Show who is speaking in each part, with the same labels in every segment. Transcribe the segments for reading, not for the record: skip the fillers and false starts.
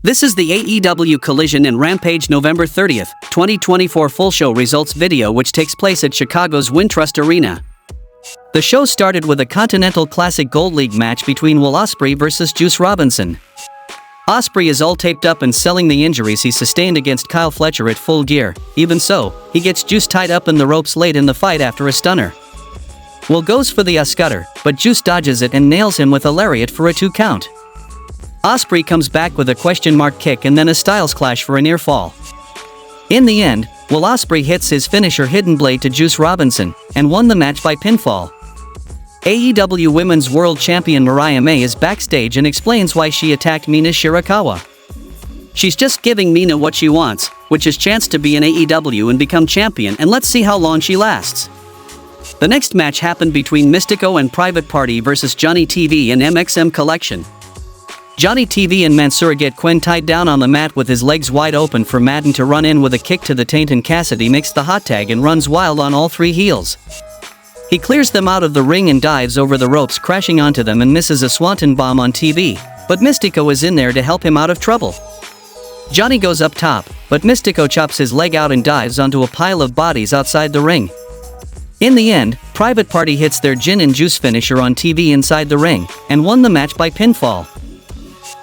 Speaker 1: This is the AEW Collision and Rampage November 30th, 2024 full show results video which takes place at Chicago's WinTrust Arena. The show started with a Continental Classic Gold League match between Will Ospreay versus Juice Robinson. Ospreay is all taped up and selling the injuries he sustained against Kyle Fletcher at Full Gear. Even so, he gets Juice tied up in the ropes late in the fight after a stunner. Will goes for the Oscutter, but Juice dodges it and nails him with a lariat for a 2 count. Ospreay comes back with a question mark kick and then a Styles Clash for a near fall. In the end, Will Ospreay hits his finisher Hidden Blade to Juice Robinson, and won the match by pinfall. AEW Women's World Champion Mariah May is backstage and explains why she attacked Mina Shirakawa. She's just giving Mina what she wants, which is chance to be in AEW and become champion, and let's see how long she lasts. The next match happened between Mystico and Private Party versus Johnny TV and MXM Collection. Johnny TV and Mansoor get Quinn tied down on the mat with his legs wide open for Madden to run in with a kick to the taint, and Cassidy makes the hot tag and runs wild on all 3 heels. He clears them out of the ring and dives over the ropes, crashing onto them and misses a swanton bomb on TV, but Mystico is in there to help him out of trouble. Johnny goes up top, but Mystico chops his leg out and dives onto a pile of bodies outside the ring. In the end, Private Party hits their Gin and Juice finisher on TV inside the ring, and won the match by pinfall.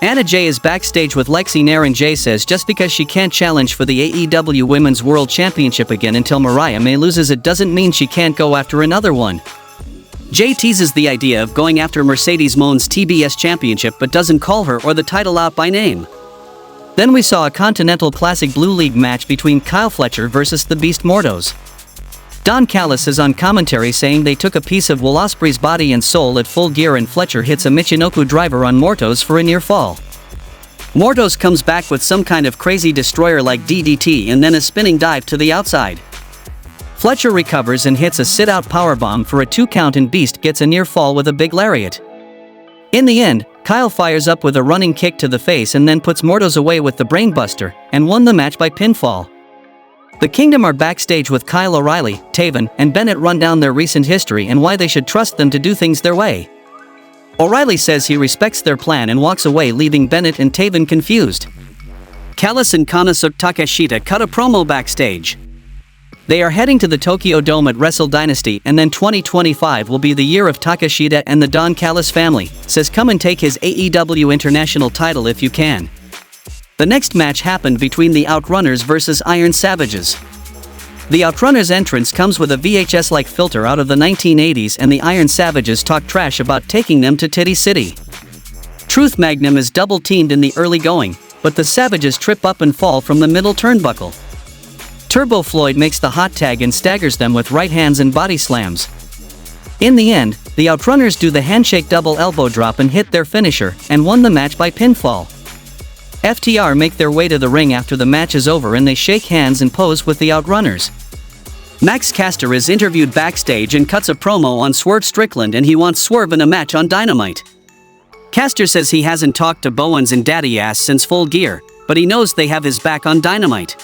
Speaker 1: Anna Jay is backstage with Lexi Nair, and Jay says just because she can't challenge for the AEW Women's World Championship again until Mariah May loses it doesn't mean she can't go after another one. Jay teases the idea of going after Mercedes Moon's TBS Championship but doesn't call her or the title out by name. Then we saw a Continental Classic Blue League match between Kyle Fletcher versus the Beast Mortos. Don Callis is on commentary saying they took a piece of Will Ospreay's body and soul at Full Gear, and Fletcher hits a Michinoku driver on Mortos for a near fall. Mortos comes back with some kind of crazy destroyer like DDT and then a spinning dive to the outside. Fletcher recovers and hits a sit-out powerbomb for a 2 count, and Beast gets a near fall with a big lariat. In the end, Kyle fires up with a running kick to the face and then puts Mortos away with the brainbuster, and won the match by pinfall. The Kingdom are backstage with Kyle O'Reilly, Taven, and Bennett run down their recent history and why they should trust them to do things their way. O'Reilly says he respects their plan and walks away, leaving Bennett and Taven confused. Callis and Konosuke Takeshita cut a promo backstage. They are heading to the Tokyo Dome at Wrestle Dynasty, and then 2025 will be the year of Takeshita and the Don Callis family, says come and take his AEW International title if you can. The next match happened between the Outrunners versus Iron Savages. The Outrunners entrance comes with a VHS-like filter out of the 1980s, and the Iron Savages talk trash about taking them to Titty City. Truth Magnum is double-teamed in the early going, but the Savages trip up and fall from the middle turnbuckle. Turbo Floyd makes the hot tag and staggers them with right hands and body slams. In the end, the Outrunners do the handshake double elbow drop and hit their finisher, and won the match by pinfall. FTR make their way to the ring after the match is over, and they shake hands and pose with the Outrunners. Max Caster is interviewed backstage and cuts a promo on Swerve Strickland, and he wants Swerve in a match on Dynamite. Caster says he hasn't talked to Bowens and Daddy Ass since Full Gear, but he knows they have his back on Dynamite.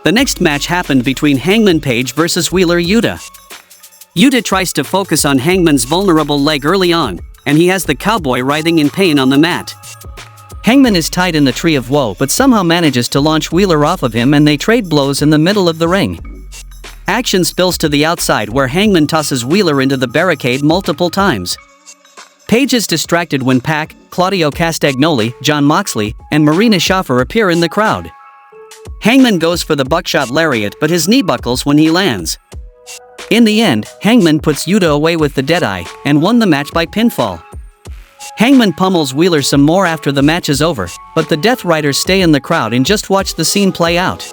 Speaker 1: The next match happened between Hangman Page versus Wheeler Yuta. Yuta tries to focus on Hangman's vulnerable leg early on, and he has the cowboy writhing in pain on the mat. Hangman is tied in the Tree of Woe but somehow manages to launch Wheeler off of him, and they trade blows in the middle of the ring. Action spills to the outside where Hangman tosses Wheeler into the barricade multiple times. Page is distracted when Pac, Claudio Castagnoli, Jon Moxley, and Marina Shaffer appear in the crowd. Hangman goes for the buckshot lariat, but his knee buckles when he lands. In the end, Hangman puts Yuta away with the Deadeye, and won the match by pinfall. Hangman pummels Wheeler some more after the match is over, but the Death Riders stay in the crowd and just watch the scene play out.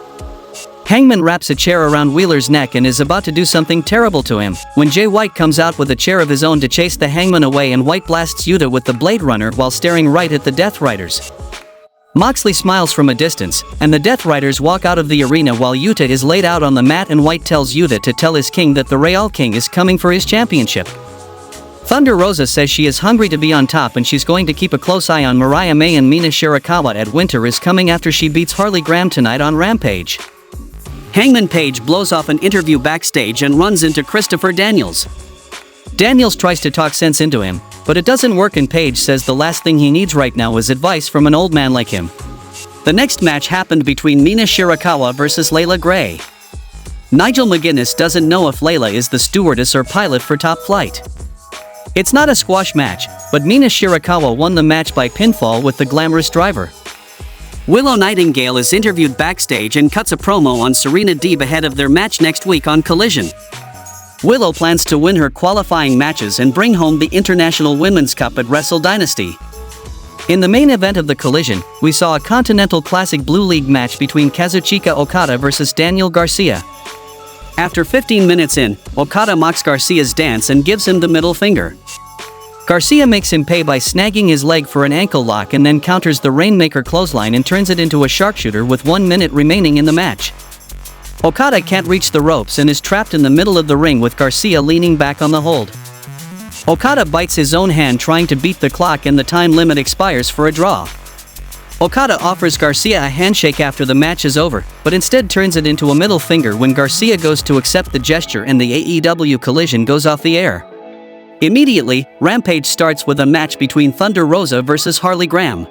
Speaker 1: Hangman wraps a chair around Wheeler's neck and is about to do something terrible to him, when Jay White comes out with a chair of his own to chase the Hangman away, and White blasts Yuta with the Blade Runner while staring right at the Death Riders. Moxley smiles from a distance, and the Death Riders walk out of the arena while Yuta is laid out on the mat, and White tells Yuta to tell his king that the Real King is coming for his championship. Thunder Rosa says she is hungry to be on top, and she's going to keep a close eye on Mariah May and Mina Shirakawa at Winter is Coming after she beats Harley Graham tonight on Rampage. Hangman Page blows off an interview backstage and runs into Christopher Daniels. Daniels tries to talk sense into him, but it doesn't work, and Page says the last thing he needs right now is advice from an old man like him. The next match happened between Mina Shirakawa versus Layla Gray. Nigel McGuinness doesn't know if Layla is the stewardess or pilot for Top Flight. It's not a squash match, but Mina Shirakawa won the match by pinfall with the glamorous driver. Willow Nightingale is interviewed backstage and cuts a promo on Serena Deeb ahead of their match next week on Collision. Willow plans to win her qualifying matches and bring home the International Women's Cup at Wrestle Dynasty. In the main event of the Collision, we saw a Continental Classic Blue League match between Kazuchika Okada versus Daniel Garcia. After 15 minutes in, Okada mocks Garcia's dance and gives him the middle finger. Garcia makes him pay by snagging his leg for an ankle lock and then counters the Rainmaker clothesline and turns it into a sharpshooter with 1 minute remaining in the match. Okada can't reach the ropes and is trapped in the middle of the ring with Garcia leaning back on the hold. Okada bites his own hand trying to beat the clock and the time limit expires for a draw. Okada offers Garcia a handshake after the match is over, but instead turns it into a middle finger when Garcia goes to accept the gesture and the AEW Collision goes off the air. Immediately, Rampage starts with a match between Thunder Rosa versus Harley Graham.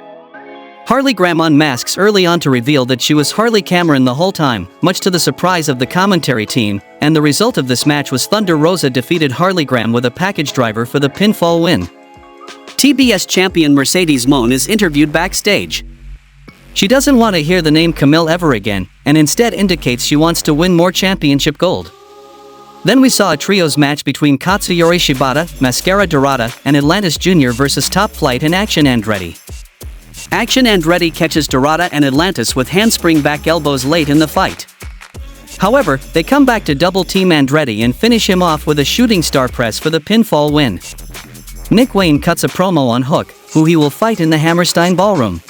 Speaker 1: Harley Graham unmasks early on to reveal that she was Harley Cameron the whole time, much to the surprise of the commentary team, and the result of this match was Thunder Rosa defeated Harley Graham with a package driver for the pinfall win. TBS champion Mercedes Moné is interviewed backstage. She doesn't want to hear the name Camille ever again, and instead indicates she wants to win more championship gold. Then we saw a trios match between Katsuyori Shibata, Mascara Dorada, and Atlantis Jr. versus Top Flight and Action Andretti. Action Andretti catches Dorada and Atlantis with handspring back elbows late in the fight. However, they come back to double team Andretti and finish him off with a shooting star press for the pinfall win. Nick Wayne cuts a promo on Hook, who he will fight in the Hammerstein Ballroom.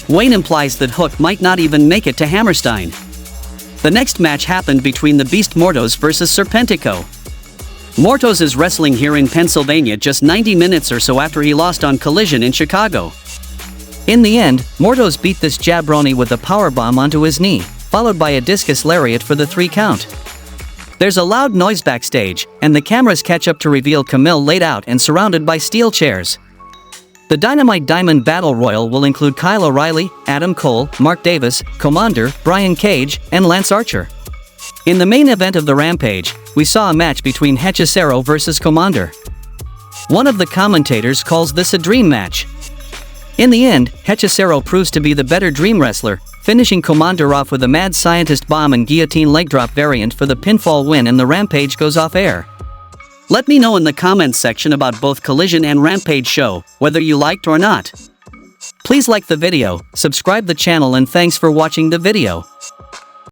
Speaker 1: Wayne implies that Hook might not even make it to Hammerstein. The next match happened between the Beast Mortos versus Serpentico. Mortos is wrestling here in Pennsylvania just 90 minutes or so after he lost on Collision in Chicago. In the end, Mortos beat this jabroni with a powerbomb onto his knee, followed by a discus lariat for the 3 count. There's a loud noise backstage, and the cameras catch up to reveal Camille laid out and surrounded by steel chairs. The Dynamite Diamond Battle Royal will include Kyle O'Reilly, Adam Cole, Mark Davis, Commander, Brian Cage, and Lance Archer. In the main event of the Rampage, we saw a match between Hechicero versus Commander. One of the commentators calls this a dream match. In the end, Hechicero proves to be the better dream wrestler, finishing Commander off with a Mad Scientist Bomb and Guillotine Leg Drop variant for the pinfall win, and the Rampage goes off air. Let me know in the comments section about both Collision and Rampage show, whether you liked or not. Please like the video, subscribe the channel, and thanks for watching the video.